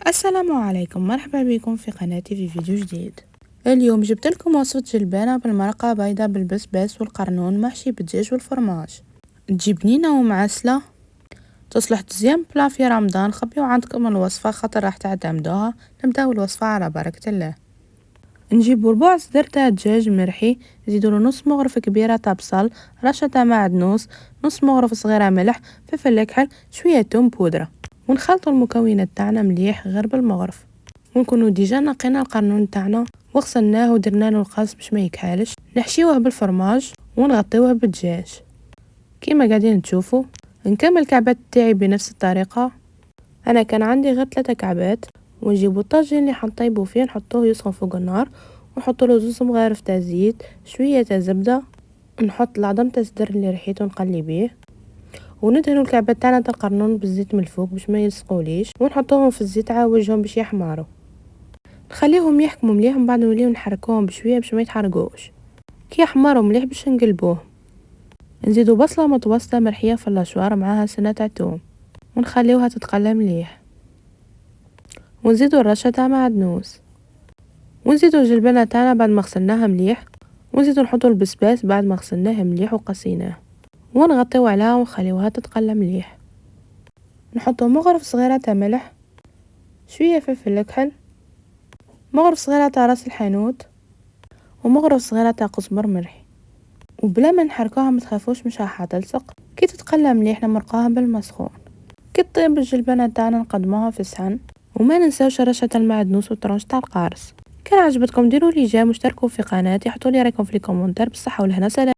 السلام عليكم، مرحبا بكم في قناتي في فيديو جديد. اليوم جبت لكم وصفة جلبانة بالمرقة بيضة بالبسباس والقرنون محشي بالدجاج والفرماج. تجي بنينة ومعسلة، تصلح تزيان بلا في رمضان. خبيو عندكم الوصفة خاطر راح تعتمدوها. نبداو الوصفة على بركة الله. نجيب ربع صدر تاع دجاج مرحي، نزيدوله نص مغرفة كبيرة تاع بصل، رشة تاع معدنوس، نص مغرفة صغيرة ملح، فلفل اكحل، شوية توم بودرة. ونخلطوا المكونات تاعنا مليح غير بالمغرف. ونكونوا ديجا نقينا القرنون تاعنا وغسلناه ودرنا له القص باش ما يكحالش. نحشيوه بالفرماج ونغطيوه بالدجاج كيما قاعدين تشوفوا. نكمل الكعبات تاعي بنفس الطريقه. انا كان عندي غير 3 كعبات. ونجيبو الطاجين اللي حنطيبو فيه نحطوه يسخن فوق النار، ونحطو له 2 مغارف تاع زيت، شويه تاع زبده، نحط العظم تاع الصدر اللي ريحته نقلبيه، وندهنوا الكعبات تاعنا تاع القرنون بالزيت من الفوق باش ما يلصقوليش، ونحطوهم في الزيت عاوجهم باش يحمروا. نخليهم يحكموا مليح، من بعد نوليو نحركوهم بشويه باش ما يتحرقوش. كي يحمروا مليح باش نقلبوه. نزيدو بصله متوسطه مرحيه في اللاشوار معاها سنه تاع توم، ونخليوها تتقلى مليح. ونزيدو الرشه تاع معدنوس، ونزيدو الجلبانه تاعنا بعد ما غسلناها مليح، ونزيدو نحطو البسباس بعد ما غسلناه مليح وقصيناه، ونغطيو عليها ونخليوها تتقلى مليح. نحطو مغرف صغيره تاع ملح، شويه فلفل اكحل، مغرف صغيره تاع راس الحانوت، ومغرف صغيره تاع قزبر مرحي. وبلا ما نحركوها ما تخافوش مش راح تلصق. كي تتقلى مليح نمرقوها بالماء سخون. كي طيب الجلبانه تاعنا نقدموها في صحن. وما ننساوش رشه المعدنوس وطرونش تاع القارص. كان عجبتكم ديروا لي جيم واشتركوا في قناتي، حطوا لي رايكم في الكومنتار. بالصحه والهنا، سلام.